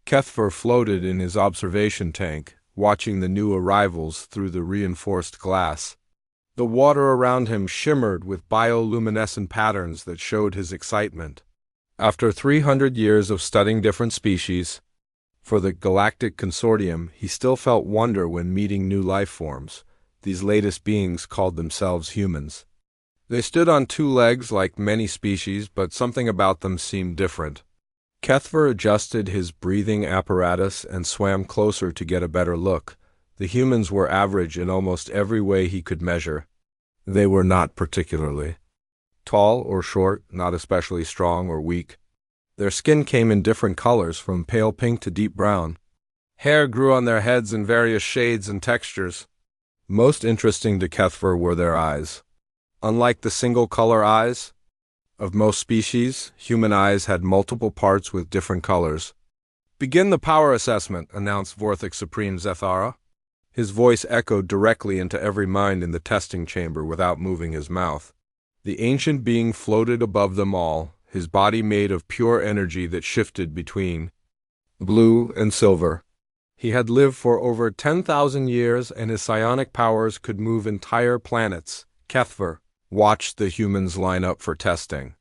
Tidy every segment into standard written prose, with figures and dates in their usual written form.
Kethver floated in his observation tank, watching the new arrivals through the reinforced glass. The water around him shimmered with bioluminescent patterns that showed his excitement. After 300 years of studying different species, for the Galactic Consortium, he still felt wonder when meeting new life forms. These latest beings called themselves humans. They stood on two legs like many species, but something about them seemed different. Kethver adjusted his breathing apparatus and swam closer to get a better look. The humans were average in almost every way he could measure. They were not particularly tall or short, not especially strong or weak. Their skin came in different colors, from pale pink to deep brown. Hair grew on their heads in various shades and textures. Most interesting to Kethver were their eyes. Unlike the single-color eyes of most species, human eyes had multiple parts with different colors. "Begin the power assessment," announced Vorthix Supreme Zethara. His voice echoed directly into every mind in the testing chamber without moving his mouth. The ancient being floated above them all, his body made of pure energy that shifted between blue and silver. He had lived for over 10,000 years, and his psionic powers could move entire planets. Kethver watched the humans line up for testing.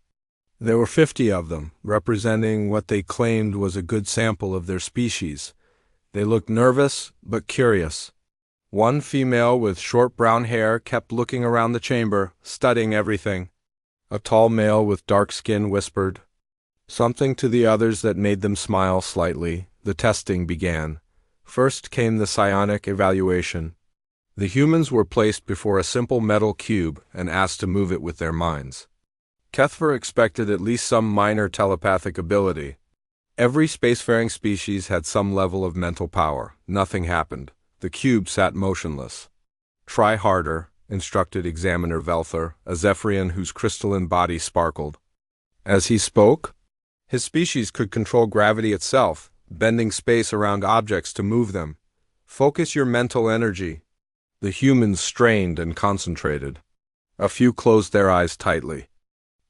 There were 50 of them, representing what they claimed was a good sample of their species. They looked nervous, but curious. One female with short brown hair kept looking around the chamber, studying everything. A tall male with dark skin whispered something to the others that made them smile slightly. The testing began. First came the psionic evaluation. The humans were placed before a simple metal cube and asked to move it with their minds. Kethver expected at least some minor telepathic ability. Every spacefaring species had some level of mental power. Nothing happened. The cube sat motionless. "Try harder," instructed Examiner Velther, a Zephyrian whose crystalline body sparkled. As he spoke, his species could control gravity itself, bending space around objects to move them. "Focus your mental energy." The humans strained and concentrated. A few closed their eyes tightly.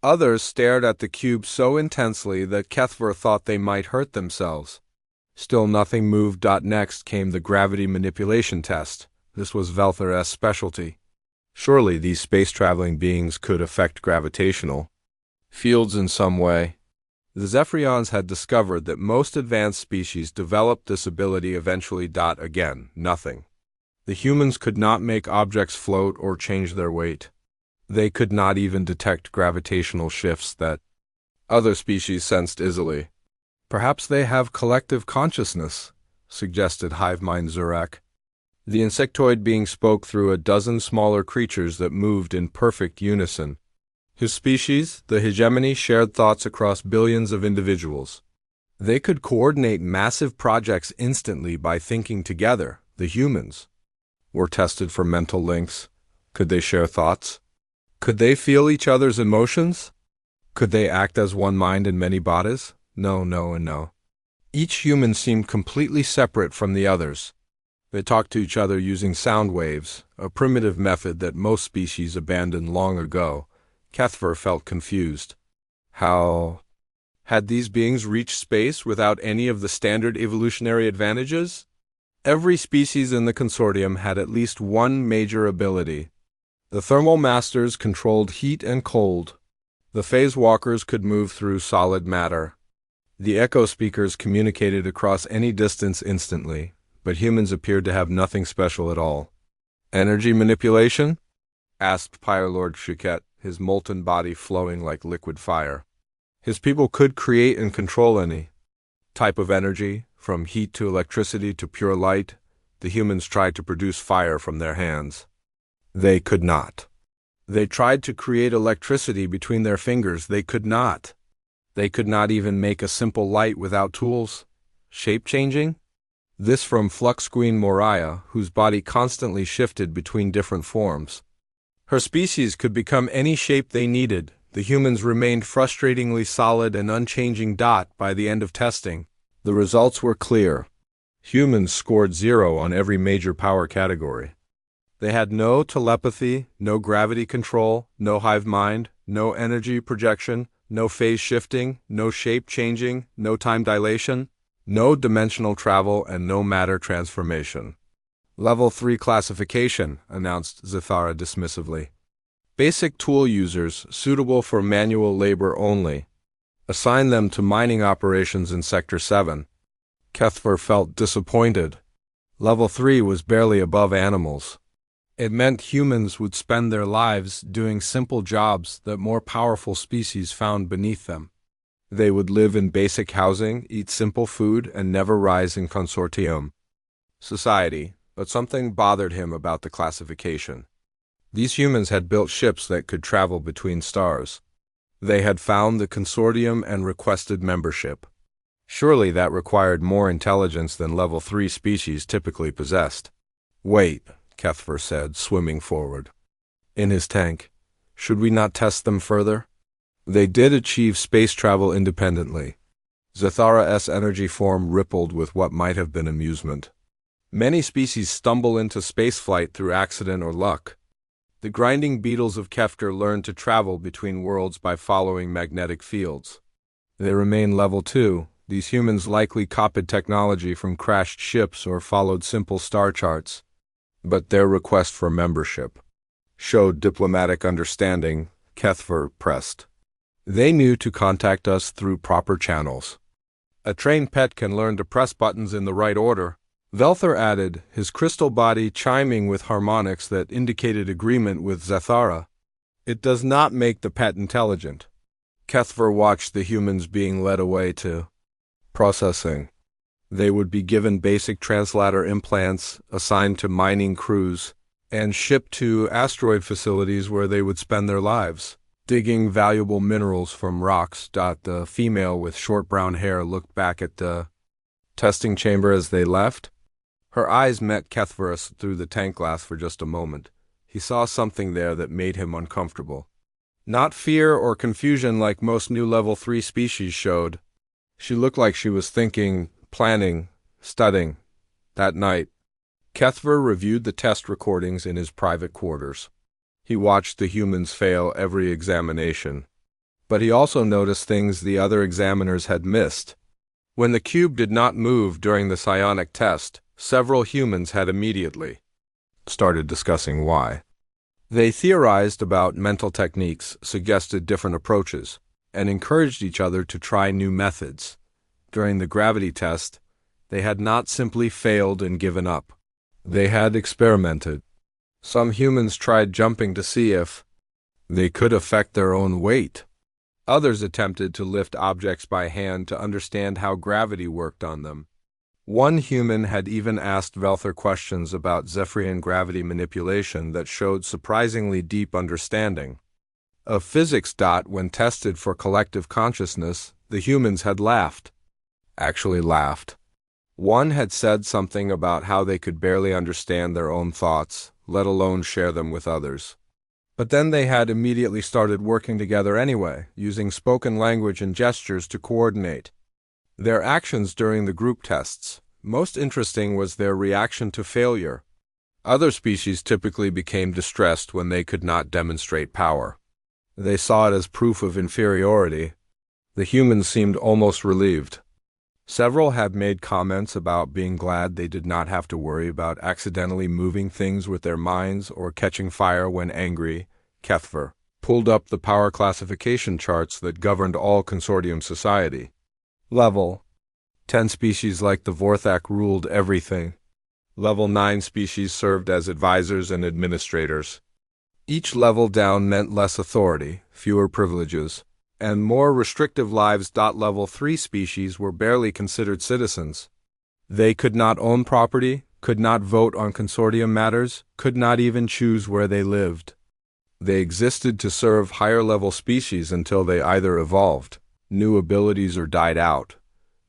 Others stared at the cube so intensely that Kethver thought they might hurt themselves. Still nothing moved. Next came the gravity manipulation test. This was Velther's specialty. Surely these space-traveling beings could affect gravitational fields in some way. The Zephyrians had discovered that most advanced species developed this ability eventually. Again, nothing. The humans could not make objects float or change their weight. They could not even detect gravitational shifts that other species sensed easily. "Perhaps they have collective consciousness," suggested Hivemind Zurek. The insectoid being spoke through a dozen smaller creatures that moved in perfect unison. His species, the hegemony, shared thoughts across billions of individuals. They could coordinate massive projects instantly by thinking together. The humans were tested for mental links. Could they share thoughts? Could they feel each other's emotions? Could they act as one mind in many bodies? No, no, and no. Each human seemed completely separate from the others. They talked to each other using sound waves, a primitive method that most species abandoned long ago. Kethver felt confused. How had these beings reached space without any of the standard evolutionary advantages? Every species in the consortium had at least one major ability. The thermal masters controlled heat and cold. The phase walkers could move through solid matter. The echo speakers communicated across any distance instantly, but humans appeared to have nothing special at all. "Energy manipulation?" asked Pyrelord Shuket, his molten body flowing like liquid fire. His people could create and control any type of energy, from heat to electricity to pure light. The humans tried to produce fire from their hands. They could not. They tried to create electricity between their fingers. They could not. They could not even make a simple light without tools. Shape-changing? This from Flux Queen Moriah, whose body constantly shifted between different forms. Her species could become any shape they needed. The humans remained frustratingly solid and unchanging. By the end of testing, the results were clear. Humans scored 0 on every major power category. They had no telepathy, no gravity control, no hive mind, no energy projection, no phase shifting, no shape changing, no time dilation. No dimensional travel and no matter transformation. Level 3 classification, announced Zathara dismissively. Basic tool users, suitable for manual labor only. Assign them to mining operations in Sector 7. Kethver felt disappointed. Level 3 was barely above animals. It meant humans would spend their lives doing simple jobs that more powerful species found beneath them. They would live in basic housing, eat simple food, and never rise in consortium society, but something bothered him about the classification. These humans had built ships that could travel between stars. They had found the consortium and requested membership. Surely that required more intelligence than level 3 species typically possessed. Wait, Kethver said, swimming forward. In his tank, should we not test them further? They did achieve space travel independently. Zathara's energy form rippled with what might have been amusement. Many species stumble into spaceflight through accident or luck. The grinding beetles of Kefter learned to travel between worlds by following magnetic fields. They remain level 2. These humans likely copied technology from crashed ships or followed simple star charts. But their request for membership showed diplomatic understanding, Kethver pressed. They knew to contact us through proper channels. A trained pet can learn to press buttons in the right order, Velther added, his crystal body chiming with harmonics that indicated agreement with Zathara. It does not make the pet intelligent. Kethver watched the humans being led away to processing. They would be given basic translator implants, assigned to mining crews, and shipped to asteroid facilities where they would spend their lives, digging valuable minerals from rocks. The female with short brown hair looked back at the testing chamber as they left. Her eyes met Kethver's through the tank glass for just a moment. He saw something there that made him uncomfortable. Not fear or confusion like most new level 3 species showed. She looked like she was thinking, planning, studying. That night, Kethver reviewed the test recordings in his private quarters. He watched the humans fail every examination. But he also noticed things the other examiners had missed. When the cube did not move during the psionic test, several humans had immediately started discussing why. They theorized about mental techniques, suggested different approaches, and encouraged each other to try new methods. During the gravity test, they had not simply failed and given up. They had experimented. Some humans tried jumping to see if they could affect their own weight. Others attempted to lift objects by hand to understand how gravity worked on them. One human had even asked Velther questions about Zephyrian gravity manipulation that showed surprisingly deep understanding of physics. When tested for collective consciousness, the humans had laughed. Actually laughed. One had said something about how they could barely understand their own thoughts, let alone share them with others. But then they had immediately started working together anyway, using spoken language and gestures to coordinate their actions during the group tests. Most interesting was their reaction to failure. Other species typically became distressed when they could not demonstrate power. They saw it as proof of inferiority. The humans seemed almost relieved. Several had made comments about being glad they did not have to worry about accidentally moving things with their minds or catching fire when angry. Kethver pulled up the power classification charts that governed all consortium society. Level 10 species like the Vorthak ruled everything. Level 9 species served as advisors and administrators. Each level down meant less authority, fewer privileges, and more restrictive lives. Level 3 species were barely considered citizens. They could not own property, could not vote on consortium matters, could not even choose where they lived. They existed to serve higher-level species until they either evolved new abilities or died out.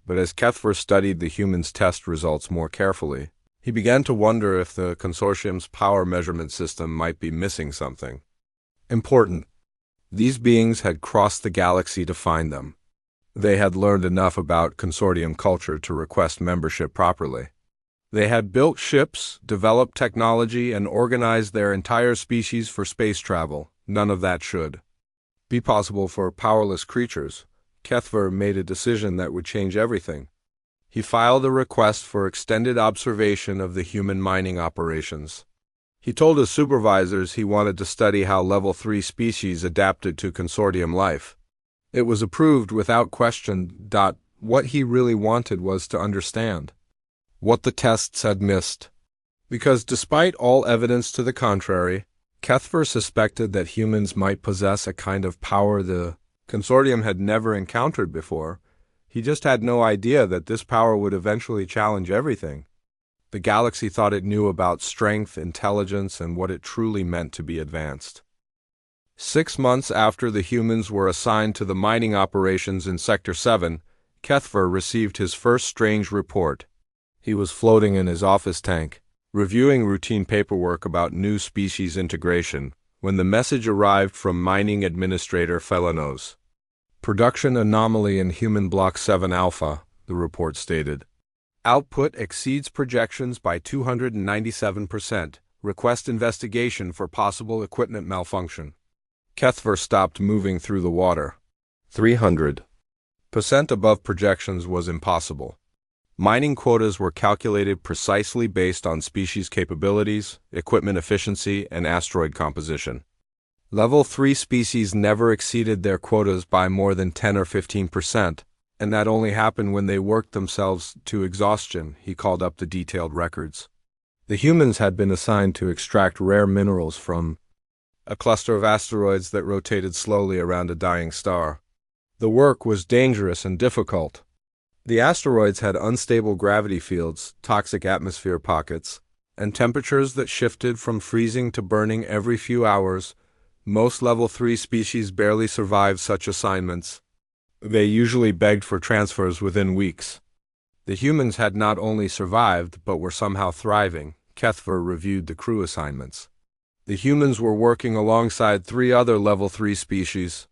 But as Kethver studied the humans' test results more carefully, he began to wonder if the consortium's power measurement system might be missing something important. These beings had crossed the galaxy to find them. They had learned enough about consortium culture to request membership properly. They had built ships, developed technology, and organized their entire species for space travel. None of that should be possible for powerless creatures. Kethver made a decision that would change everything. He filed a request for extended observation of the human mining operations. He told his supervisors he wanted to study how Level 3 species adapted to consortium life. It was approved without question. What he really wanted was to understand what the tests had missed. Because despite all evidence to the contrary, Kethver suspected that humans might possess a kind of power the consortium had never encountered before. He just had no idea that this power would eventually challenge everything. The galaxy thought it knew about strength, intelligence, and what it truly meant to be advanced. 6 months after the humans were assigned to the mining operations in Sector 7, Kethver received his first strange report. He was floating in his office tank, reviewing routine paperwork about new species integration, when the message arrived from Mining Administrator Felanos. Production anomaly in Human Block 7 Alpha, the report stated. Output exceeds projections by 297%. Request investigation for possible equipment malfunction. Kethver stopped moving through the water. 300% above projections was impossible. Mining quotas were calculated precisely based on species capabilities, equipment efficiency, and asteroid composition. Level 3 species never exceeded their quotas by more than 10 or 15%, and that only happened when they worked themselves to exhaustion. He called up the detailed records. The humans had been assigned to extract rare minerals from a cluster of asteroids that rotated slowly around a dying star. The work was dangerous and difficult. The asteroids had unstable gravity fields, toxic atmosphere pockets, and temperatures that shifted from freezing to burning every few hours. Most Level 3 species barely survived such assignments. They usually begged for transfers within weeks. The humans had not only survived, but were somehow thriving. Kethver reviewed the crew assignments. The humans were working alongside 3 other Level 3 species.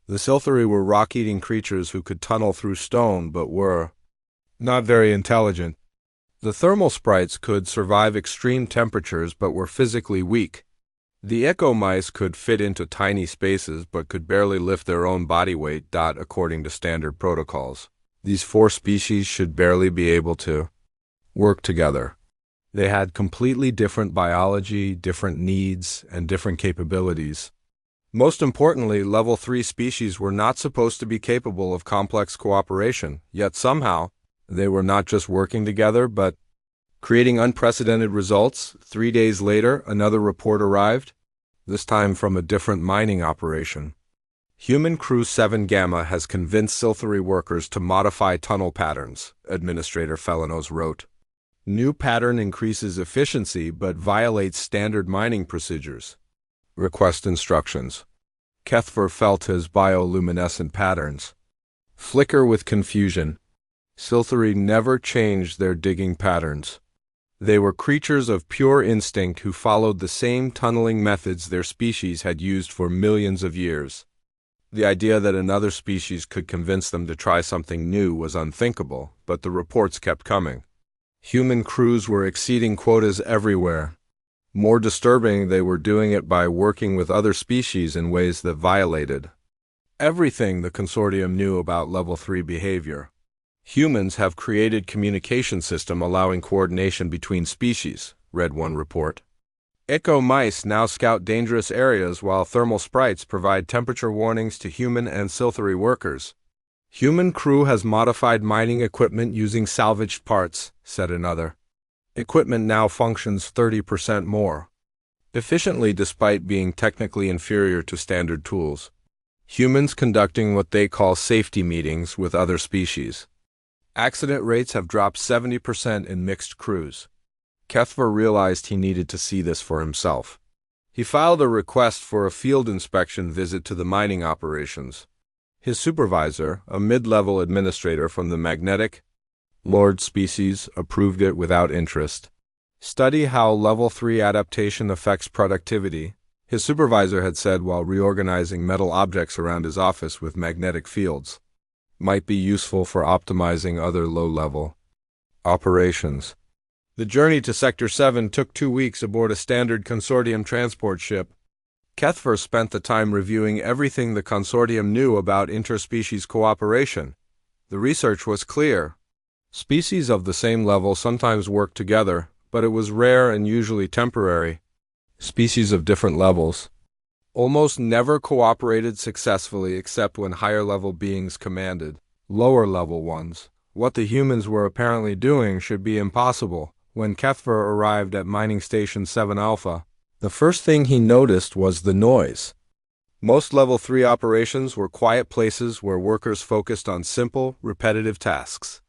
The Silthari were rock-eating creatures who could tunnel through stone but were not very intelligent. The thermal sprites could survive extreme temperatures but were physically weak. The echo mice could fit into tiny spaces but could barely lift their own body weight. According to standard protocols, these 4 species should barely be able to work together. They had completely different biology, different needs, and different capabilities. Most importantly, Level 3 species were not supposed to be capable of complex cooperation, yet somehow, they were not just working together, but creating unprecedented results. 3 days later, another report arrived, this time from a different mining operation. Human Crew 7 Gamma has convinced Silthari workers to modify tunnel patterns, Administrator Felanos wrote. New pattern increases efficiency but violates standard mining procedures. Request instructions. Kethver felt his bioluminescent patterns flicker with confusion. Silthari never changed their digging patterns. They were creatures of pure instinct who followed the same tunneling methods their species had used for millions of years. The idea that another species could convince them to try something new was unthinkable, but the reports kept coming. Human crews were exceeding quotas everywhere. More disturbing, they were doing it by working with other species in ways that violated everything the consortium knew about Level 3 behavior. Humans have created communication system allowing coordination between species, read one report. Echo mice now scout dangerous areas while thermal sprites provide temperature warnings to human and Silthari workers. Human crew has modified mining equipment using salvaged parts, said another. Equipment now functions 30% more efficiently despite being technically inferior to standard tools. Humans conducting what they call safety meetings with other species. Accident rates have dropped 70% in mixed crews. Kethver realized he needed to see this for himself. He filed a request for a field inspection visit to the mining operations. His supervisor, a mid-level administrator from the magnetic Lord species, approved it without interest. Study how Level 3 adaptation affects productivity, his supervisor had said while reorganizing metal objects around his office with magnetic fields. Might be useful for optimizing other low-level operations. The journey to Sector 7 took 2 weeks aboard a standard consortium transport ship. Kethver spent the time reviewing everything the consortium knew about interspecies cooperation. The research was clear. Species of the same level sometimes worked together, but it was rare and usually temporary. Species of different levels almost never cooperated successfully except when higher-level beings commanded lower-level ones. What the humans were apparently doing should be impossible. When Kethver arrived at Mining Station 7 Alpha, the first thing he noticed was the noise. Most Level 3 operations were quiet places where workers focused on simple, repetitive tasks.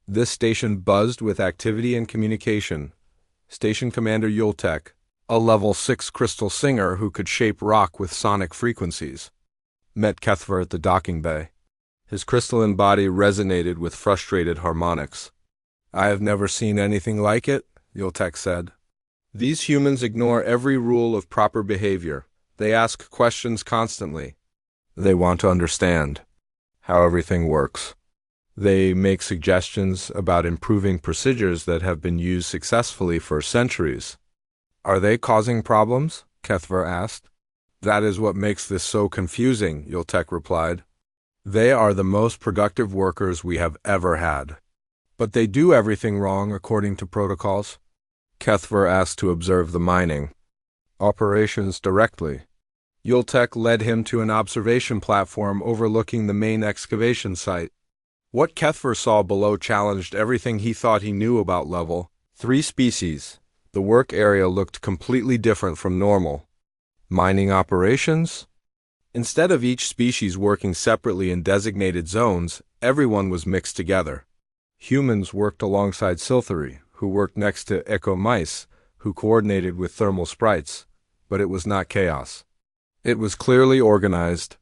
This station buzzed with activity and communication. Station Commander Yultek, a Level 6 crystal singer who could shape rock with sonic frequencies, met Kethver at the docking bay. His crystalline body resonated with frustrated harmonics. "I have never seen anything like it," Yultek said. "These humans ignore every rule of proper behavior. They ask questions constantly. They want to understand how everything works. They make suggestions about improving procedures that have been used successfully for centuries." "Are they causing problems?" Kethver asked. "That is what makes this so confusing," Yultek replied. "They are the most productive workers we have ever had. But they do everything wrong according to protocols." Kethver asked to observe the mining operations directly. Yultek led him to an observation platform overlooking the main excavation site. What Kethver saw below challenged everything he thought he knew about Level 3 species. The work area looked completely different from normal mining operations. Instead of each species working separately in designated zones, everyone was mixed together. Humans worked alongside Silthery, who worked next to Echo Mice, who coordinated with thermal sprites, but it was not chaos. It was clearly organized.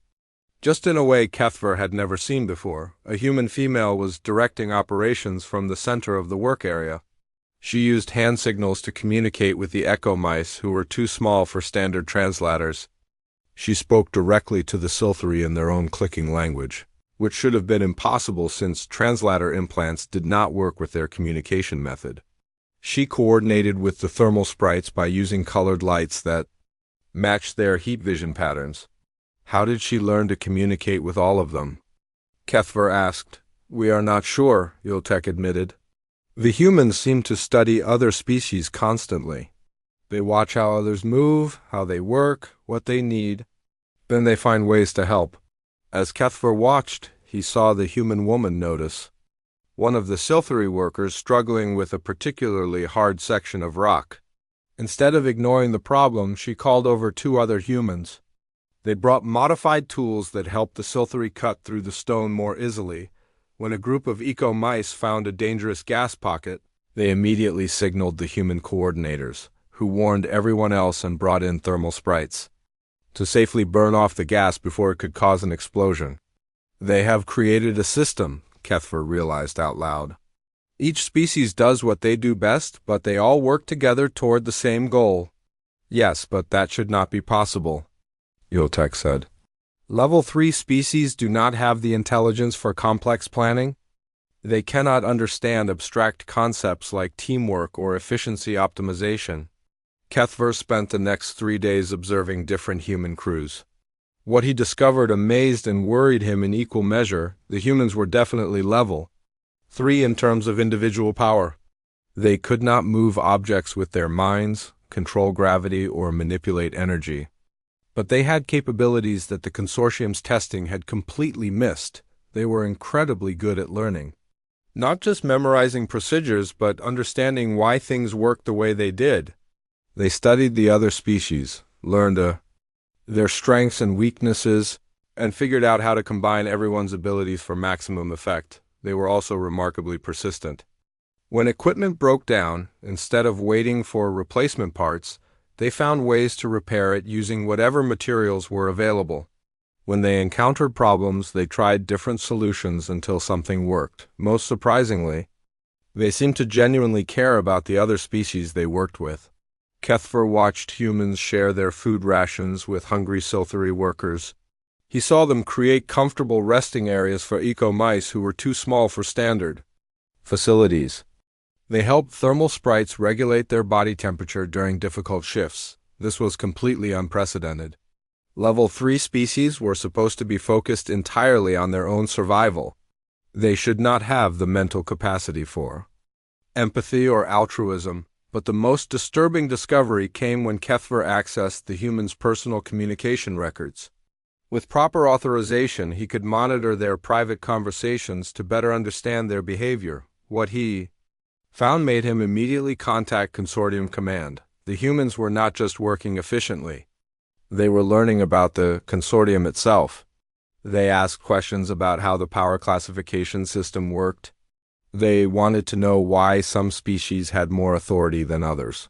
Just in a way Kethver had never seen before, a human female was directing operations from the center of the work area. She used hand signals to communicate with the Echo Mice, who were too small for standard translators. She spoke directly to the Silthery in their own clicking language, which should have been impossible since translator implants did not work with their communication method. She coordinated with the thermal sprites by using colored lights that matched their heat vision patterns. How did she learn to communicate with all of them? Kethver asked. "We are not sure," Yultek admitted. "The humans seem to study other species constantly. They watch how others move, how they work, what they need. Then they find ways to help." As Kethver watched, he saw the human woman notice one of the Silthery workers struggling with a particularly hard section of rock. Instead of ignoring the problem, she called over 2 other humans. They brought modified tools that helped the Silthery cut through the stone more easily. When a group of eco mice found a dangerous gas pocket, they immediately signaled the human coordinators, who warned everyone else and brought in thermal sprites to safely burn off the gas before it could cause an explosion. "They have created a system," Kethver realized out loud. "Each species does what they do best, but they all work together toward the same goal." "Yes, but that should not be possible," Yultek said. "Level 3 species do not have the intelligence for complex planning. They cannot understand abstract concepts like teamwork or efficiency optimization." Kethver spent the next 3 days observing different human crews. What he discovered amazed and worried him in equal measure. The humans were definitely level 3 in terms of individual power. They could not move objects with their minds, control gravity, or manipulate energy. But they had capabilities that the consortium's testing had completely missed. They were incredibly good at learning. Not just memorizing procedures, but understanding why things worked the way they did. They studied the other species, learned their strengths and weaknesses, and figured out how to combine everyone's abilities for maximum effect. They were also remarkably persistent. When equipment broke down, instead of waiting for replacement parts, they found ways to repair it using whatever materials were available. When they encountered problems, they tried different solutions until something worked. Most surprisingly, they seemed to genuinely care about the other species they worked with. Kethver watched humans share their food rations with hungry Silthery workers. He saw them create comfortable resting areas for eco mice who were too small for standard facilities. They helped thermal sprites regulate their body temperature during difficult shifts. This was completely unprecedented. Level 3 species were supposed to be focused entirely on their own survival. They should not have the mental capacity for empathy or altruism, but the most disturbing discovery came when Kethver accessed the humans' personal communication records. With proper authorization, he could monitor their private conversations to better understand their behavior. What he found made him immediately contact Consortium Command. The humans were not just working efficiently. They were learning about the Consortium itself. They asked questions about how the power classification system worked. They wanted to know why some species had more authority than others.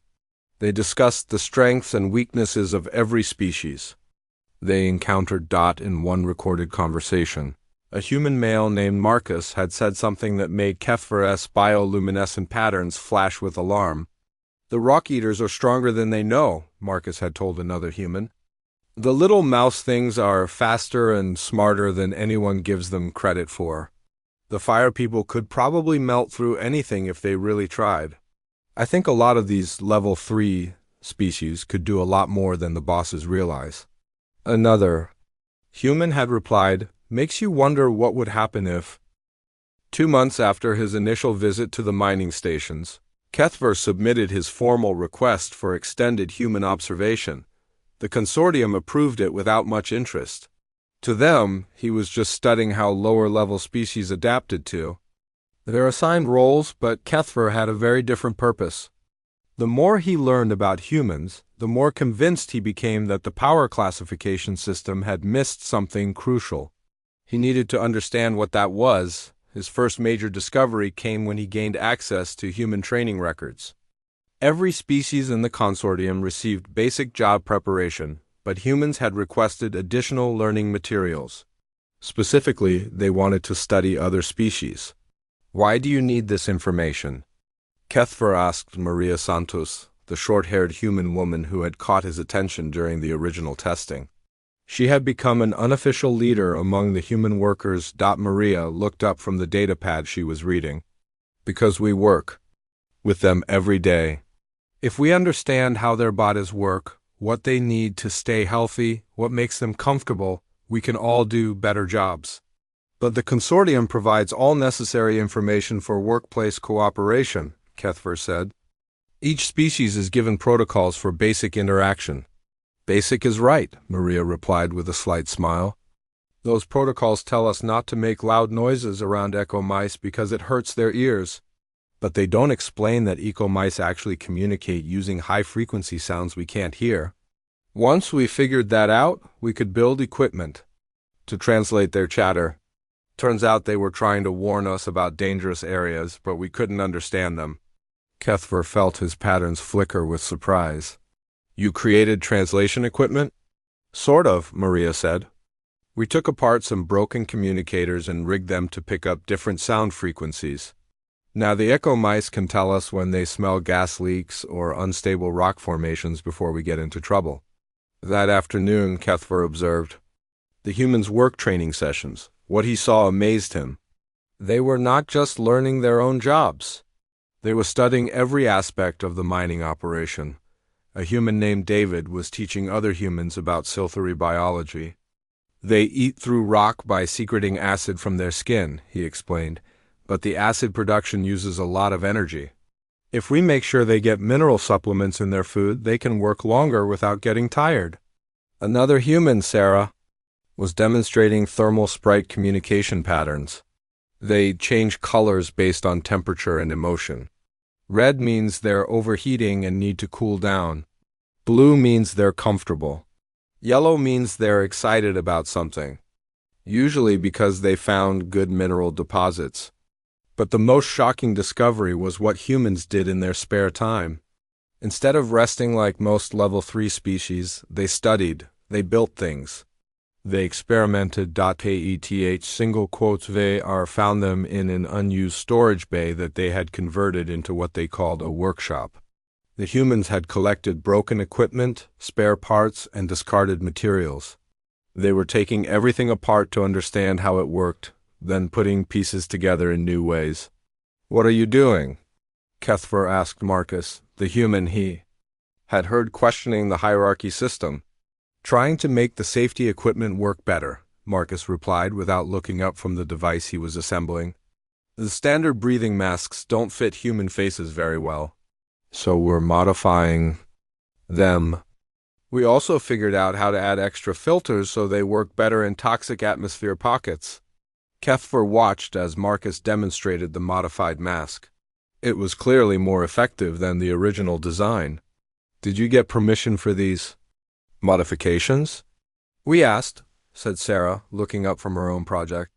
They discussed the strengths and weaknesses of every species. They encountered Dot in one recorded conversation. A human male named Marcus had said something that made Kethver's bioluminescent patterns flash with alarm. "The rock eaters are stronger than they know," Marcus had told another human. "The little mouse things are faster and smarter than anyone gives them credit for. The fire people could probably melt through anything if they really tried. I think a lot of these level 3 species could do a lot more than the bosses realize." Another human had replied, "Makes you wonder what would happen if..." 2 months after his initial visit to the mining stations, Kethver submitted his formal request for extended human observation. The consortium approved it without much interest. To them, he was just studying how lower-level species adapted to their assigned roles, but Kethver had a very different purpose. The more he learned about humans, the more convinced he became that the power classification system had missed something crucial. He needed to understand what that was. His first major discovery came when he gained access to human training records. Every species in the consortium received basic job preparation, but humans had requested additional learning materials. Specifically, they wanted to study other species. "Why do you need this information?" Kethver asked Maria Santos, the short-haired human woman who had caught his attention during the original testing. She had become an unofficial leader among the human workers. Maria looked up from the datapad she was reading. "Because we work with them every day. If we understand how their bodies work, what they need to stay healthy, what makes them comfortable, we can all do better jobs. But the consortium provides all necessary information for workplace cooperation," Kethver said. "Each species is given protocols for basic interaction." "Basic is right," Maria replied with a slight smile. "Those protocols tell us not to make loud noises around echo mice because it hurts their ears. But they don't explain that eco mice actually communicate using high-frequency sounds we can't hear. Once we figured that out, we could build equipment to translate their chatter. Turns out they were trying to warn us about dangerous areas, but we couldn't understand them." Kethver felt his patterns flicker with surprise. "You created translation equipment?" "Sort of," Maria said. "We took apart some broken communicators and rigged them to pick up different sound frequencies. Now the echo mice can tell us when they smell gas leaks or unstable rock formations before we get into trouble." That afternoon, Kethver observed the humans' work training sessions. What he saw amazed him. They were not just learning their own jobs. They were studying every aspect of the mining operation. A human named David was teaching other humans about silthery biology. "They eat through rock by secreting acid from their skin," he explained, "but the acid production uses a lot of energy. If we make sure they get mineral supplements in their food, they can work longer without getting tired." Another human, Sarah, was demonstrating thermal sprite communication patterns. They change colors based on temperature and emotion. Red means they're overheating and need to cool down. Blue means they're comfortable. Yellow means they're excited about something, usually because they found good mineral deposits. But the most shocking discovery was what humans did in their spare time. Instead of resting like most level 3 species, they studied, they built things. They experimented. Peth single quotes var found them in an unused storage bay that they had converted into what they called a workshop. The humans had collected broken equipment, spare parts, and discarded materials. They were taking everything apart to understand how it worked, then putting pieces together in new ways. "What are you doing?" Kethver asked Marcus, the human he had heard questioning the hierarchy system. "Trying to make the safety equipment work better," Marcus replied without looking up from the device he was assembling. The standard breathing masks don't fit human faces very well, so we're modifying them. We also figured out how to add extra filters so they work better in toxic atmosphere pockets. Kethver watched as Marcus demonstrated the modified mask. It was clearly more effective than the original design. Did you get permission for these modifications? We asked, said Sarah, looking up from her own project.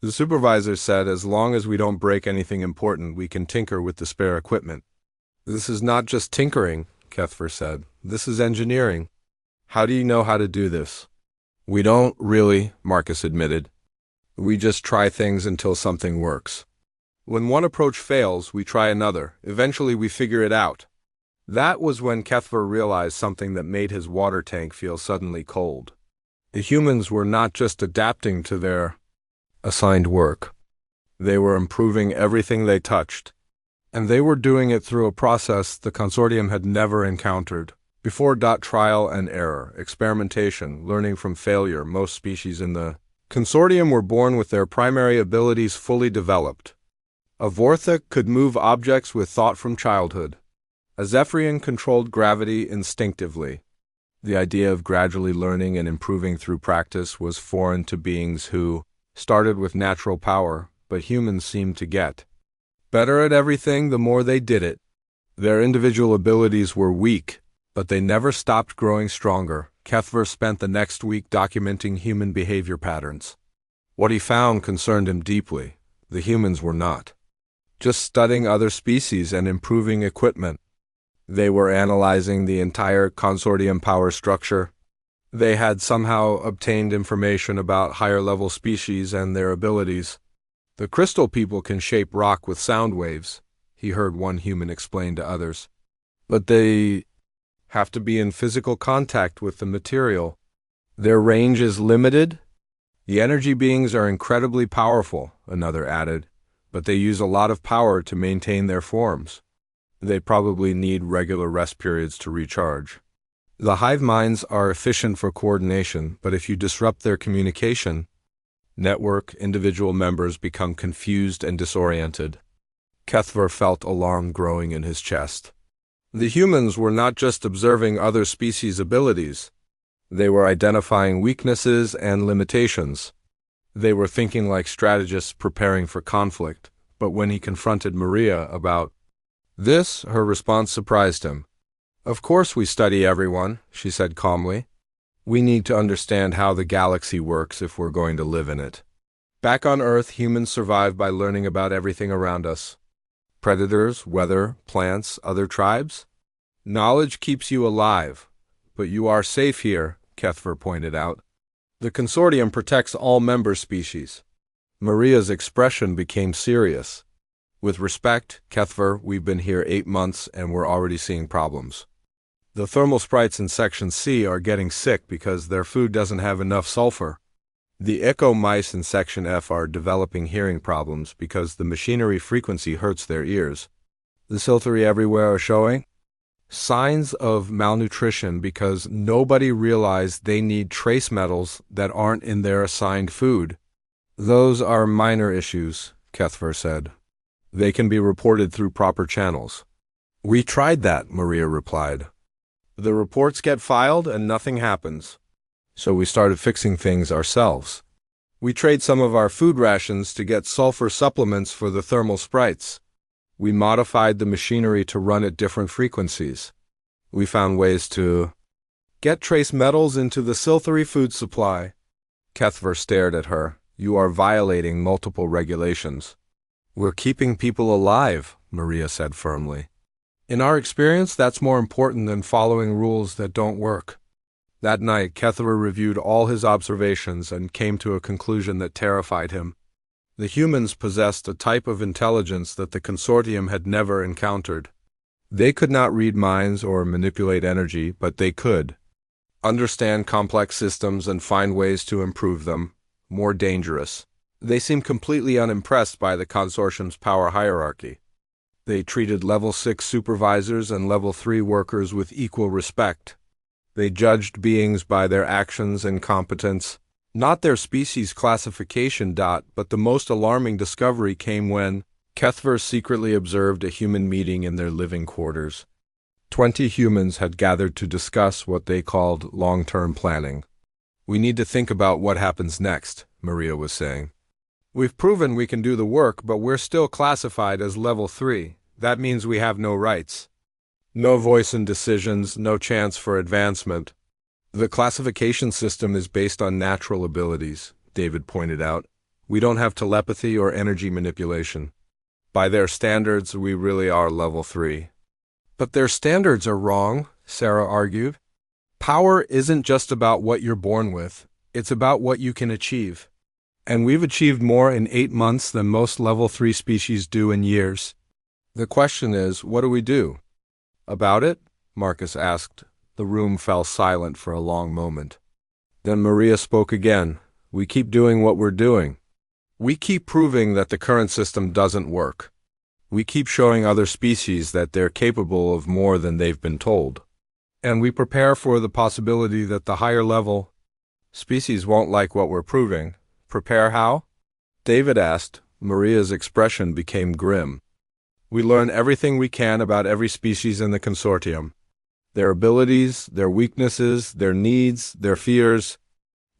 The supervisor said as long as we don't break anything important, we can tinker with the spare equipment. This is not just tinkering, Kethver said. This is engineering. How do you know how to do this? We don't really, Marcus admitted. We just try things until something works. When one approach fails, we try another. Eventually we figure it out. That was when Kethver realized something that made his water tank feel suddenly cold. The humans were not just adapting to their assigned work. They were improving everything they touched. And they were doing it through a process the consortium had never encountered. Before trial and error, experimentation, learning from failure, most species in the consortium were born with their primary abilities fully developed. A Vortha could move objects with thought from childhood. A Zephyrian controlled gravity instinctively. The idea of gradually learning and improving through practice was foreign to beings who started with natural power, but humans seemed to get better at everything the more they did it. Their individual abilities were weak, but they never stopped growing stronger. Kethver spent the next week documenting human behavior patterns. What he found concerned him deeply. The humans were not just studying other species and improving equipment. They were analyzing the entire consortium power structure. They had somehow obtained information about higher-level species and their abilities. The crystal people can shape rock with sound waves, he heard one human explain to others. But they have to be in physical contact with the material. Their range is limited. The energy beings are incredibly powerful, another added, but they use a lot of power to maintain their forms. They probably need regular rest periods to recharge. The hive minds are efficient for coordination, but if you disrupt their communication network, individual members become confused and disoriented. Kethver felt alarm growing in his chest. The humans were not just observing other species' abilities. They were identifying weaknesses and limitations. They were thinking like strategists preparing for conflict, but when he confronted Maria about this, her response surprised him. Of course we study everyone, she said calmly. We need to understand how the galaxy works if we're going to live in it. Back on Earth, humans survive by learning about everything around us. Predators, weather, plants, other tribes. Knowledge keeps you alive, but you are safe here, Kethver pointed out. The consortium protects all member species. Maria's expression became serious. With respect, Kethver, we've been here 8 months and we're already seeing problems. The thermal sprites in Section C are getting sick because their food doesn't have enough sulfur. The echo mice in Section F are developing hearing problems because the machinery frequency hurts their ears. The Silthery everywhere are showing signs of malnutrition because nobody realized they need trace metals that aren't in their assigned food. Those are minor issues, Kethver said. They can be reported through proper channels. We tried that, Maria replied. The reports get filed and nothing happens. So we started fixing things ourselves. We trade some of our food rations to get sulfur supplements for the thermal sprites. We modified the machinery to run at different frequencies. We found ways to get trace metals into the Silthery food supply. Kethver stared at her. You are violating multiple regulations. We're keeping people alive, Maria said firmly. In our experience, that's more important than following rules that don't work. That night, Kethver reviewed all his observations and came to a conclusion that terrified him. The humans possessed a type of intelligence that the consortium had never encountered. They could not read minds or manipulate energy, but they could understand complex systems and find ways to improve them, more dangerous. They seemed completely unimpressed by the consortium's power hierarchy. They treated Level 6 supervisors and Level 3 workers with equal respect. They judged beings by their actions and competence. Not their species classification. But the most alarming discovery came when Kethver secretly observed a human meeting in their living quarters. 20 humans had gathered to discuss what they called long-term planning. "We need to think about what happens next," Maria was saying. "We've proven we can do the work, but we're still classified as level 3. That means we have no rights. No voice in decisions, no chance for advancement." "The classification system is based on natural abilities," David pointed out. "We don't have telepathy or energy manipulation. By their standards, we really are level 3. "But their standards are wrong," Sarah argued. "Power isn't just about what you're born with. It's about what you can achieve. And we've achieved more in 8 months than most level 3 species do in years. The question is, what do we do about it?" Marcus asked. The room fell silent for a long moment. Then Maria spoke again. "We keep doing what we're doing. We keep proving that the current system doesn't work. We keep showing other species that they're capable of more than they've been told. And we prepare for the possibility that the higher level species won't like what we're proving." "Prepare how?" David asked. Maria's expression became grim. "We learn everything we can about every species in the consortium. Their abilities, their weaknesses, their needs, their fears.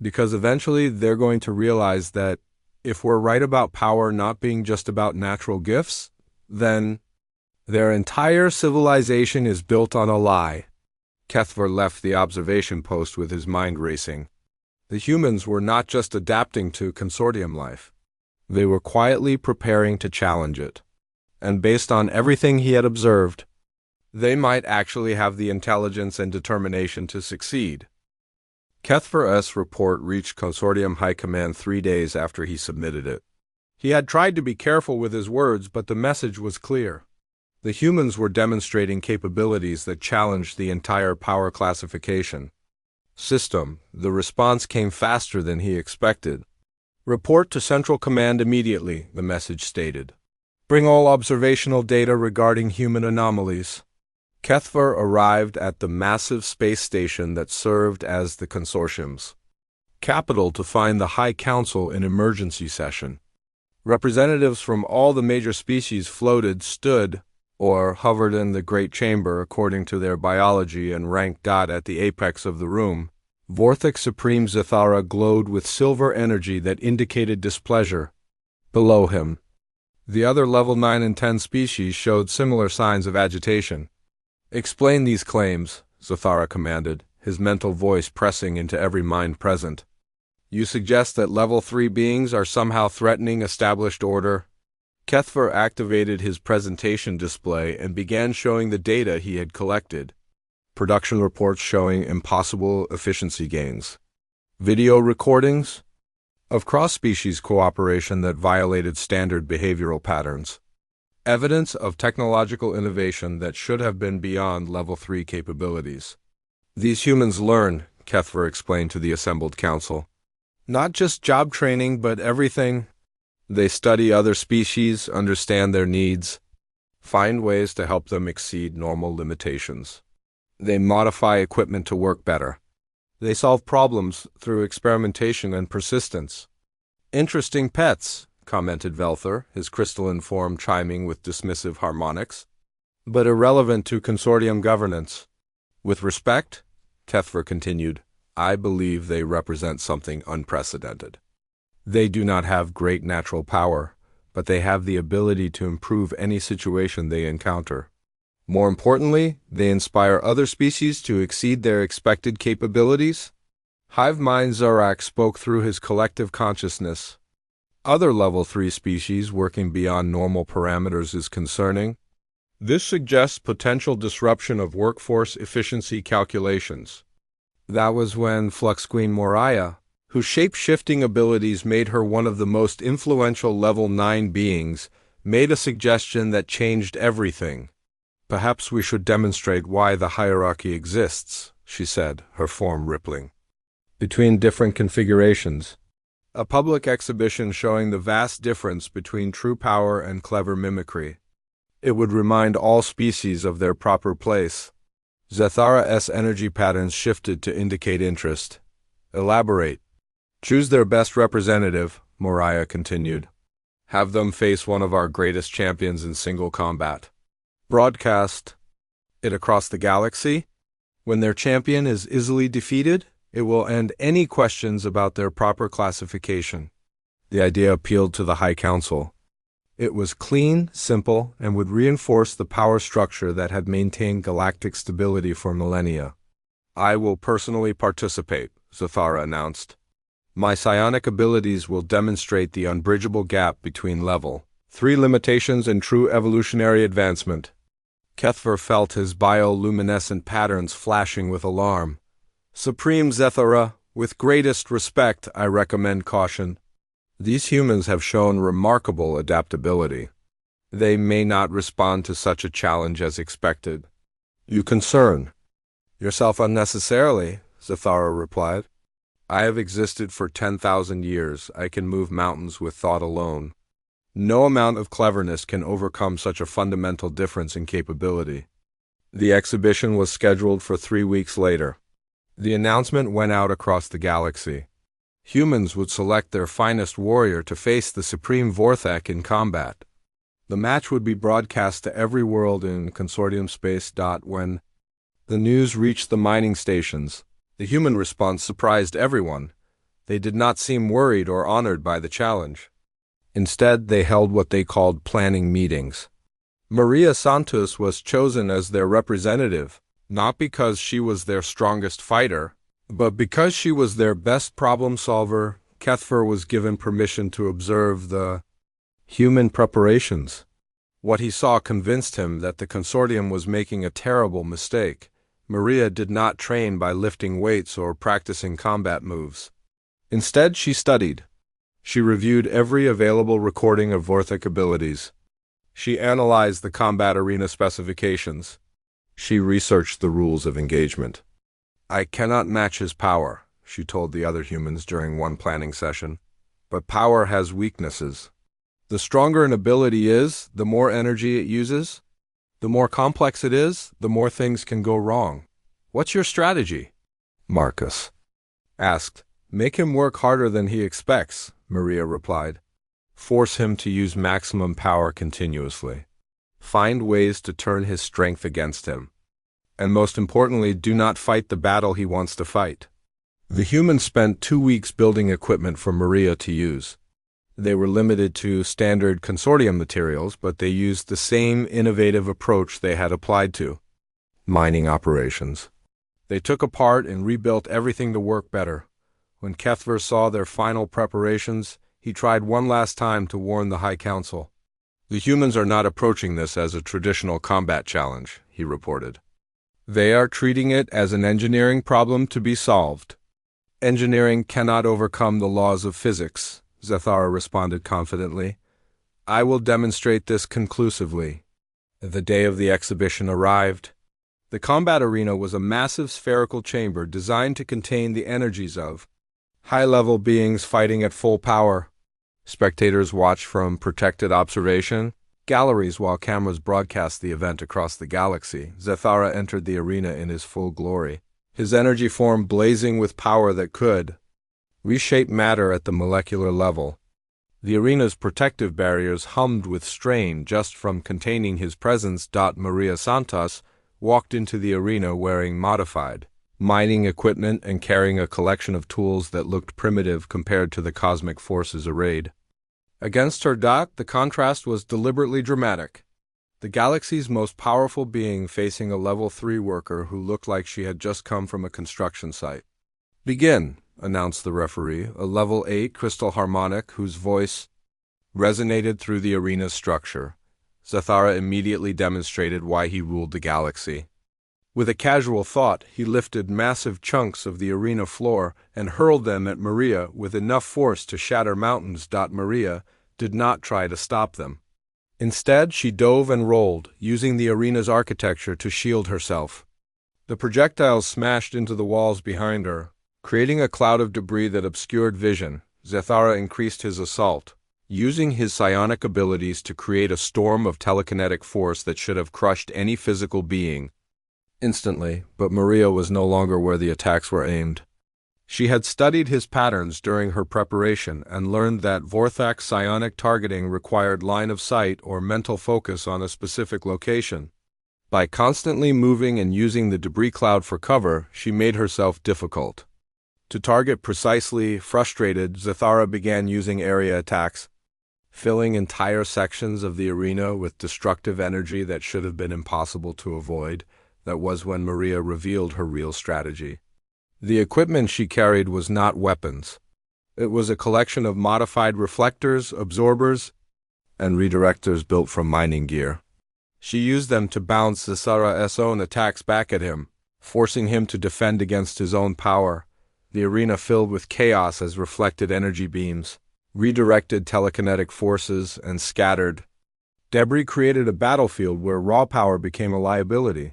Because eventually they're going to realize that if we're right about power not being just about natural gifts, then their entire civilization is built on a lie." Kethver left the observation post with his mind racing. The humans were not just adapting to consortium life. They were quietly preparing to challenge it. And based on everything he had observed, they might actually have the intelligence and determination to succeed. Kethver's report reached Consortium High Command 3 days after he submitted it. He had tried to be careful with his words, but the message was clear. The humans were demonstrating capabilities that challenged the entire power classification system. The response came faster than he expected. "Report to Central Command immediately," the message stated. "Bring all observational data regarding human anomalies." Kethver arrived at the massive space station that served as the consortium's capital to find the High Council in emergency session. Representatives from all the major species floated, stood, or hovered in the Great Chamber according to their biology and rank. At the apex of the room, Vorthix Supreme Zathara glowed with silver energy that indicated displeasure. Below him, the other level 9 and 10 species showed similar signs of agitation. "Explain these claims," Zathara commanded, his mental voice pressing into every mind present. "You suggest that level 3 beings are somehow threatening established order?" Kethver activated his presentation display and began showing the data he had collected. Production reports showing impossible efficiency gains. Video recordings of cross-species cooperation that violated standard behavioral patterns. Evidence of technological innovation that should have been beyond level 3 capabilities. "These humans learn," Kethver explained to the assembled council. "Not just job training, but everything. They study other species, understand their needs, find ways to help them exceed normal limitations. They modify equipment to work better. They solve problems through experimentation and persistence." "Interesting pets," commented Velther, his crystalline form chiming with dismissive harmonics, "but irrelevant to consortium governance. With respect," Kethver continued, "I believe they represent something unprecedented. They do not have great natural power, but they have the ability to improve any situation they encounter. More importantly, they inspire other species to exceed their expected capabilities." Hive Mind Zorak spoke through his collective consciousness. "Other level 3 species working beyond normal parameters is concerning. This suggests potential disruption of workforce efficiency calculations." That was when Flux Queen Moriah, whose shape-shifting abilities made her one of the most influential level 9 beings, made a suggestion that changed everything. "Perhaps we should demonstrate why the hierarchy exists," she said, her form rippling. "Between different configurations. A public exhibition showing the vast difference between true power and clever mimicry. It would remind all species of their proper place." Zathara's energy patterns shifted to indicate interest. "Elaborate." Choose their best representative, Moriah continued. Have them face one of our greatest champions in single combat. Broadcast it across the galaxy. When their champion is easily defeated, it will end any questions about their proper classification. The idea appealed to the High Council. It was clean, simple, and would reinforce the power structure that had maintained galactic stability for millennia. I will personally participate, Zathara announced. My psionic abilities will demonstrate the unbridgeable gap between level 3 limitations and true evolutionary advancement. Kethver felt his bioluminescent patterns flashing with alarm. Supreme Zathara, with greatest respect, I recommend caution. These humans have shown remarkable adaptability. They may not respond to such a challenge as expected. You concern yourself unnecessarily, Zathara replied. I have existed for 10,000 years. I can move mountains with thought alone. No amount of cleverness can overcome such a fundamental difference in capability. The exhibition was scheduled for 3 weeks later. The announcement went out across the galaxy. Humans would select their finest warrior to face the Supreme Vorthek in combat. The match would be broadcast to every world in consortium space. When the news reached the mining stations, the human response surprised everyone. They did not seem worried or honored by the challenge. Instead, they held what they called planning meetings. Maria Santos was chosen as their representative, not because she was their strongest fighter, but because she was their best problem solver. Kethver was given permission to observe the human preparations. What he saw convinced him that the consortium was making a terrible mistake. Maria did not train by lifting weights or practicing combat moves. Instead, she studied. She reviewed every available recording of Vorthek abilities. She analyzed the combat arena specifications. She researched the rules of engagement. I cannot match his power, she told the other humans during one planning session. But power has weaknesses. The stronger an ability is, the more energy it uses. The more complex it is, the more things can go wrong. What's your strategy? Marcus asked. Make him work harder than he expects, Maria replied. Force him to use maximum power continuously. Find ways to turn his strength against him. And most importantly, do not fight the battle he wants to fight. The humans spent 2 weeks building equipment for Maria to use. They were limited to standard consortium materials, but they used the same innovative approach they had applied to mining operations. They took apart and rebuilt everything to work better. When Kethver saw their final preparations, he tried one last time to warn the High Council. The humans are not approaching this as a traditional combat challenge, he reported. They are treating it as an engineering problem to be solved. Engineering cannot overcome the laws of physics, Zathara responded confidently. I will demonstrate this conclusively. The day of the exhibition arrived. The combat arena was a massive spherical chamber designed to contain the energies of high-level beings fighting at full power. Spectators watched from protected observation galleries while cameras broadcast the event across the galaxy. Zathara entered the arena in his full glory, his energy form blazing with power that could reshape matter at the molecular level. The arena's protective barriers hummed with strain just from containing his presence. Maria Santos walked into the arena wearing modified mining equipment and carrying a collection of tools that looked primitive compared to the cosmic forces arrayed. Against her, the contrast was deliberately dramatic. The galaxy's most powerful being facing a level 3 worker who looked like she had just come from a construction site. Begin, announced the referee, a level 8 crystal harmonic whose voice resonated through the arena's structure. Zathara immediately demonstrated why he ruled the galaxy. With a casual thought, he lifted massive chunks of the arena floor and hurled them at Maria with enough force to shatter mountains. Maria did not try to stop them. Instead, she dove and rolled, using the arena's architecture to shield herself. The projectiles smashed into the walls behind her, creating a cloud of debris that obscured vision. Zathara increased his assault, using his psionic abilities to create a storm of telekinetic force that should have crushed any physical being instantly, but Maria was no longer where the attacks were aimed. She had studied his patterns during her preparation and learned that Vorthak's psionic targeting required line of sight or mental focus on a specific location. By constantly moving and using the debris cloud for cover, she made herself difficult. To target precisely, frustrated, Zathara began using area attacks, filling entire sections of the arena with destructive energy that should have been impossible to avoid. That was when Maria revealed her real strategy. The equipment she carried was not weapons. It was a collection of modified reflectors, absorbers, and redirectors built from mining gear. She used them to bounce Zathara's own attacks back at him, forcing him to defend against his own power. The arena filled with chaos as reflected energy beams, redirected telekinetic forces, and scattered debris created a battlefield where raw power became a liability.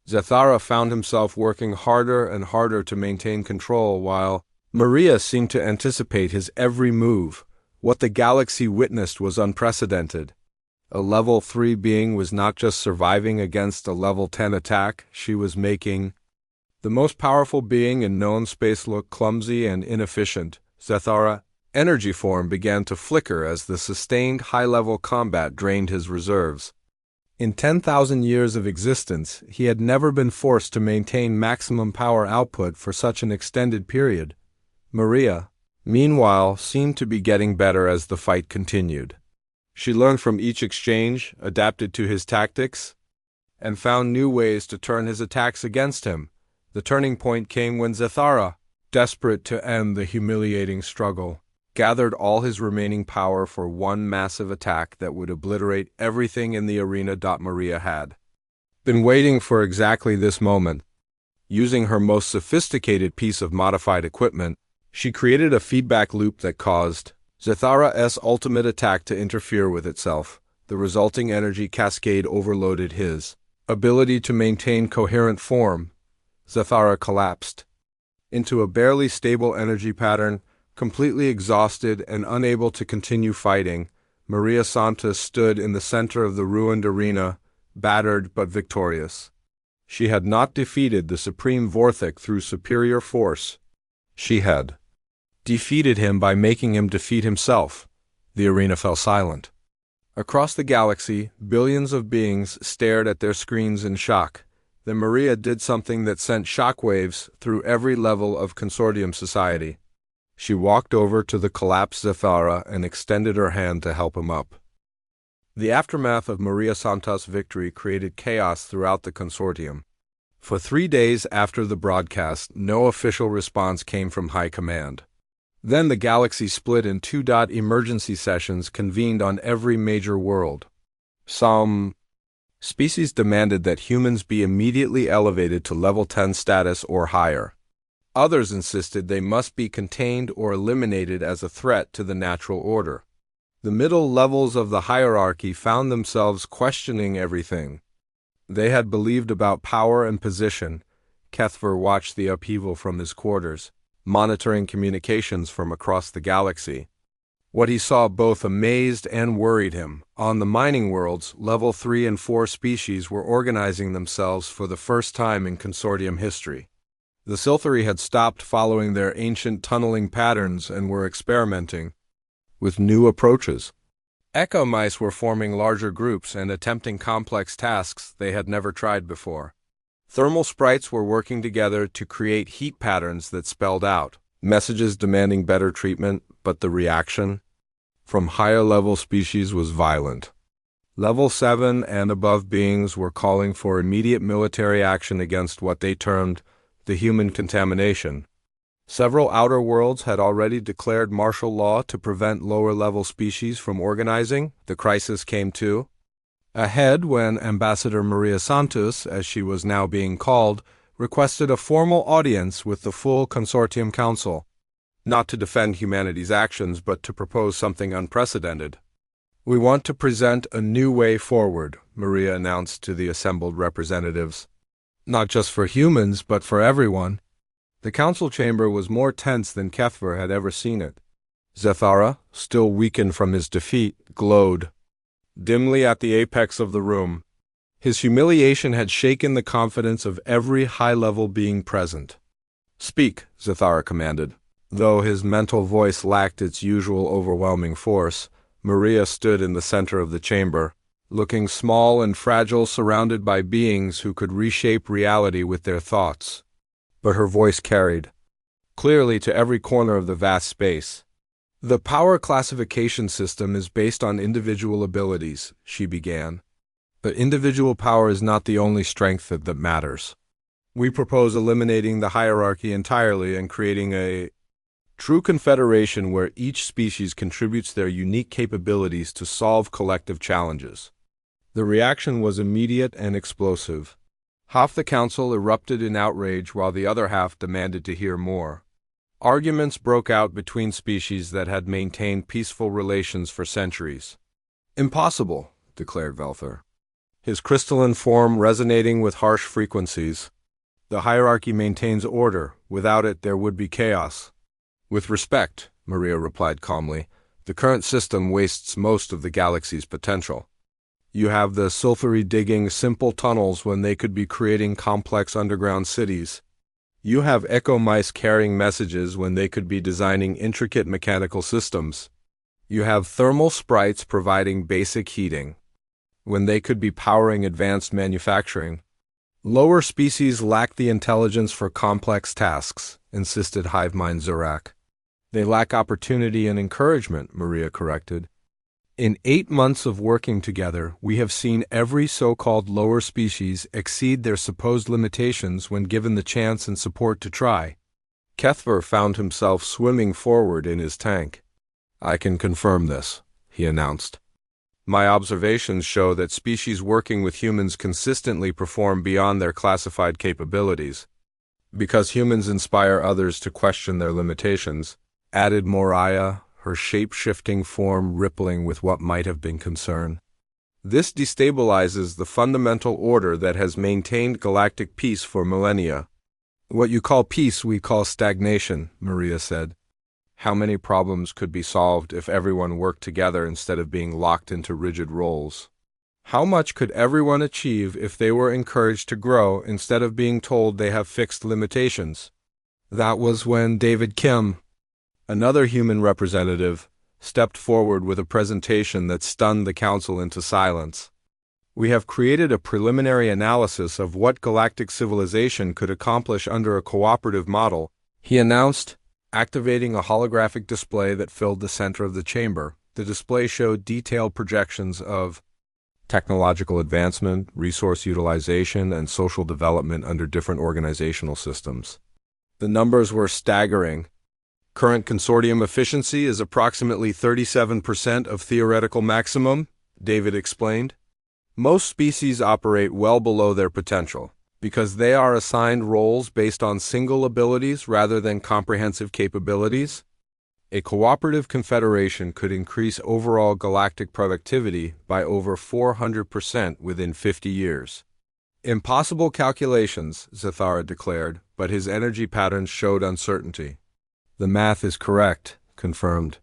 Zathara found himself working harder and harder to maintain control, while Maria seemed to anticipate his every move. What the galaxy witnessed was unprecedented. A level 3 being was not just surviving against a level 10 attack, she was making the most powerful being in known space look clumsy and inefficient. Zathara's energy form began to flicker as the sustained high-level combat drained his reserves. In 10,000 years of existence, he had never been forced to maintain maximum power output for such an extended period. Maria, meanwhile, seemed to be getting better as the fight continued. She learned from each exchange, adapted to his tactics, and found new ways to turn his attacks against him. The turning point came when Zathara, desperate to end the humiliating struggle, gathered all his remaining power for one massive attack that would obliterate everything in the arena. Maria had been waiting for exactly this moment. Using her most sophisticated piece of modified equipment, she created a feedback loop that caused Zathara's ultimate attack to interfere with itself. The resulting energy cascade overloaded his ability to maintain coherent form. Zathara collapsed into a barely stable energy pattern. Completely exhausted and unable to continue fighting, Maria Santos stood in the center of the ruined arena, battered but victorious. She had not defeated the Supreme Vorthak through superior force. She had defeated him by making him defeat himself. The arena fell silent. Across the galaxy, billions of beings stared at their screens in shock. Then Maria did something that sent shockwaves through every level of consortium society. She walked over to the collapsed Zathara and extended her hand to help him up. The aftermath of Maria Santos' victory created chaos throughout the consortium. For 3 days after the broadcast, no official response came from High Command. Then the galaxy split in 2. Emergency sessions convened on every major world. Some species demanded that humans be immediately elevated to level 10 status or higher. Others insisted they must be contained or eliminated as a threat to the natural order. The middle levels of the hierarchy found themselves questioning everything they had believed about power and position. Kethver watched the upheaval from his quarters, monitoring communications from across the galaxy. What he saw both amazed and worried him. On the mining worlds, level 3 and 4 species were organizing themselves for the first time in consortium history. The Silthari had stopped following their ancient tunneling patterns and were experimenting with new approaches. Echo mice were forming larger groups and attempting complex tasks they had never tried before. Thermal sprites were working together to create heat patterns that spelled out messages demanding better treatment, but the reaction from higher-level species was violent. Level 7 and above beings were calling for immediate military action against what they termed the human contamination. Several outer worlds had already declared martial law to prevent lower-level species from organizing. The crisis came to a head when Ambassador Maria Santos, as she was now being called, requested a formal audience with the full Consortium Council, not to defend humanity's actions, but to propose something unprecedented. "We want to present a new way forward," Maria announced to the assembled representatives. "Not just for humans, but for everyone." The council chamber was more tense than Kethver had ever seen it. Zathara, still weakened from his defeat, glowed dimly at the apex of the room. His humiliation had shaken the confidence of every high-level being present. Speak, Zathara commanded. Though his mental voice lacked its usual overwhelming force, Maria stood in the center of the chamber, looking small and fragile, surrounded by beings who could reshape reality with their thoughts. But her voice carried clearly to every corner of the vast space. The power classification system is based on individual abilities, she began. But individual power is not the only strength that matters. We propose eliminating the hierarchy entirely and creating a true confederation where each species contributes their unique capabilities to solve collective challenges. The reaction was immediate and explosive. Half the council erupted in outrage while the other half demanded to hear more. Arguments broke out between species that had maintained peaceful relations for centuries. Impossible, declared Velther, his crystalline form resonating with harsh frequencies. The hierarchy maintains order. Without it, there would be chaos. With respect, Maria replied calmly, the current system wastes most of the galaxy's potential. You have the sulfury digging simple tunnels when they could be creating complex underground cities. You have echo mice carrying messages when they could be designing intricate mechanical systems. You have thermal sprites providing basic heating when they could be powering advanced manufacturing. Lower species lack the intelligence for complex tasks, insisted Hivemind Zurak. They lack opportunity and encouragement, Maria corrected. In 8 months of working together, we have seen every so-called lower species exceed their supposed limitations when given the chance and support to try. Kethver found himself swimming forward in his tank. I can confirm this, he announced. My observations show that species working with humans consistently perform beyond their classified capabilities. Because humans inspire others to question their limitations, added Moriah, her shape-shifting form rippling with what might have been concern. This destabilizes the fundamental order that has maintained galactic peace for millennia. What you call peace, we call stagnation, Maria said. How many problems could be solved if everyone worked together instead of being locked into rigid roles? How much could everyone achieve if they were encouraged to grow instead of being told they have fixed limitations? That was when David Kim, another human representative, stepped forward with a presentation that stunned the council into silence. We have created a preliminary analysis of what galactic civilization could accomplish under a cooperative model, he announced, activating a holographic display that filled the center of the chamber. The display showed detailed projections of technological advancement, resource utilization, and social development under different organizational systems. The numbers were staggering. Current consortium efficiency is approximately 37% of theoretical maximum, David explained. Most species operate well below their potential, because they are assigned roles based on single abilities rather than comprehensive capabilities. A cooperative confederation could increase overall galactic productivity by over 400% within 50 years. Impossible calculations, Zathara declared, but his energy patterns showed uncertainty. The math is correct, confirmed.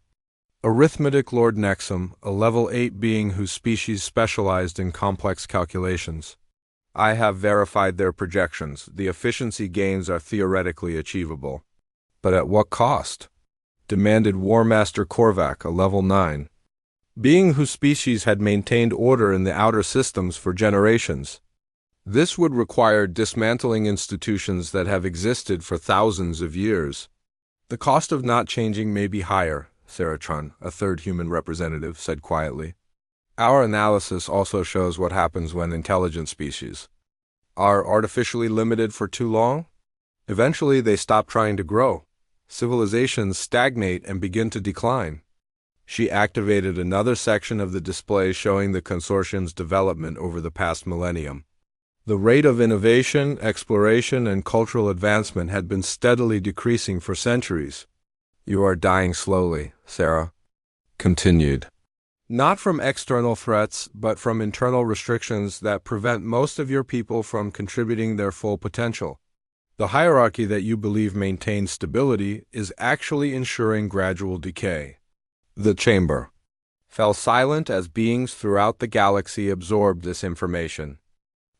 Arithmetic Lord Nexum, a level 8 being whose species specialized in complex calculations. I have verified their projections. The efficiency gains are theoretically achievable. But at what cost? Demanded War Master Korvac, a level 9. Being whose species had maintained order in the outer systems for generations. This would require dismantling institutions that have existed for thousands of years. The cost of not changing may be higher, Ceratron, a third human representative, said quietly. Our analysis also shows what happens when intelligent species are artificially limited for too long. Eventually, they stop trying to grow. Civilizations stagnate and begin to decline. She activated another section of the display showing the consortium's development over the past millennium. The rate of innovation, exploration, and cultural advancement had been steadily decreasing for centuries. You are dying slowly, Sarah continued. Not from external threats, but from internal restrictions that prevent most of your people from contributing their full potential. The hierarchy that you believe maintains stability is actually ensuring gradual decay. The chamber fell silent as beings throughout the galaxy absorbed this information.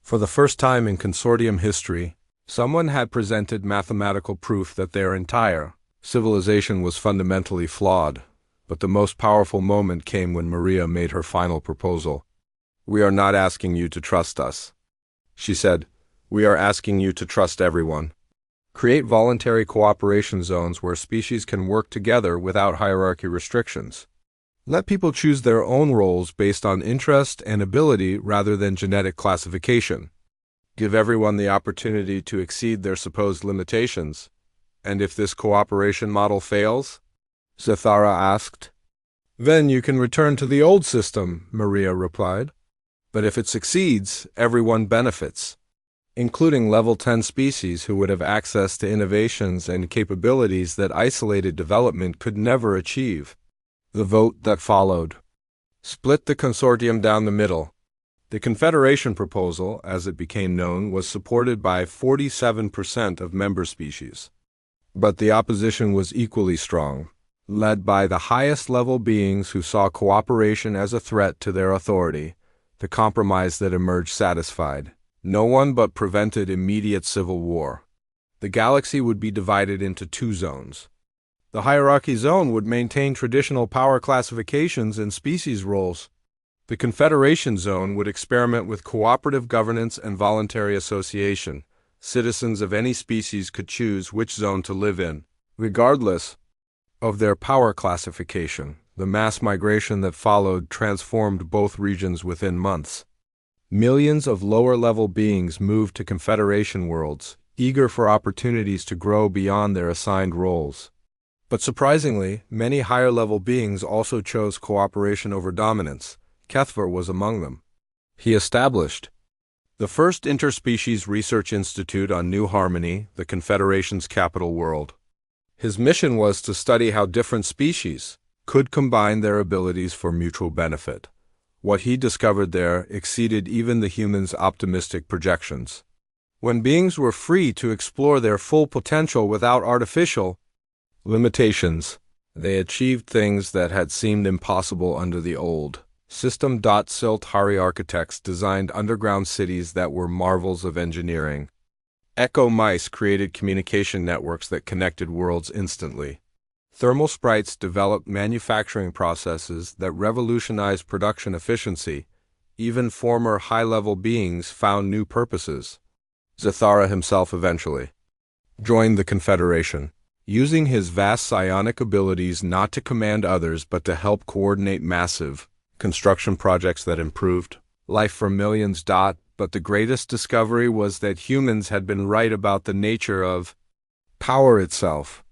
For the first time in consortium history, Someone had presented mathematical proof that their entire civilization was fundamentally flawed, but the most powerful moment came when Maria made her final proposal. "We are not asking you to trust us," she said. "We are asking you to trust everyone. Create voluntary cooperation zones where species can work together without hierarchy restrictions. Let people choose their own roles based on interest and ability rather than genetic classification. Give everyone the opportunity to exceed their supposed limitations. And if this cooperation model fails?" Zathara asked. "Then you can return to the old system," Maria replied. "But if it succeeds, everyone benefits, including level 10 species who would have access to innovations and capabilities that isolated development could never achieve." The vote that followed split the consortium down the middle. The Confederation proposal, as it became known, was supported by 47% of member species. But the opposition was equally strong, led by the highest-level beings who saw cooperation as a threat to their authority. The compromise that emerged satisfied no one but prevented immediate civil war. The galaxy would be divided into two zones. The hierarchy zone would maintain traditional power classifications and species roles. The Confederation Zone would experiment with cooperative governance and voluntary association. Citizens of any species could choose which zone to live in, regardless of their power classification. The mass migration that followed transformed both regions within months. Millions of lower-level beings moved to Confederation worlds, eager for opportunities to grow beyond their assigned roles. But surprisingly, many higher-level beings also chose cooperation over dominance. Kethver was among them. He established the first interspecies research institute on New Harmony, the Confederation's capital world. His mission was to study how different species could combine their abilities for mutual benefit. What he discovered there exceeded even the humans' optimistic projections. When beings were free to explore their full potential without artificial limitations, they achieved things that had seemed impossible under the old system. Silthari architects designed underground cities that were marvels of engineering. Echo mice created communication networks that connected worlds instantly. Thermal sprites developed manufacturing processes that revolutionized production efficiency. Even former high-level beings found new purposes. Zathara himself eventually joined the Confederation, using his vast psionic abilities not to command others but to help coordinate massive construction projects that improved life for millions. But the greatest discovery was that humans had been right about the nature of power itself.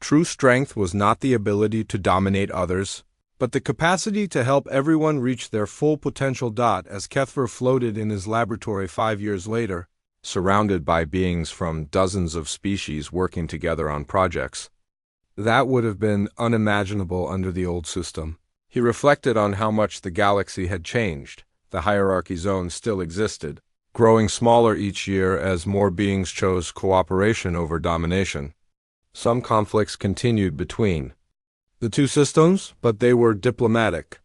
True strength was not the ability to dominate others, but the capacity to help everyone reach their full potential. As Kethver floated in his laboratory 5 years later, surrounded by beings from dozens of species working together on projects that would have been unimaginable under the old system, he reflected on how much the galaxy had changed. The hierarchy zone still existed, growing smaller each year as more beings chose cooperation over domination. Some conflicts continued between the two systems, but they were diplomatic.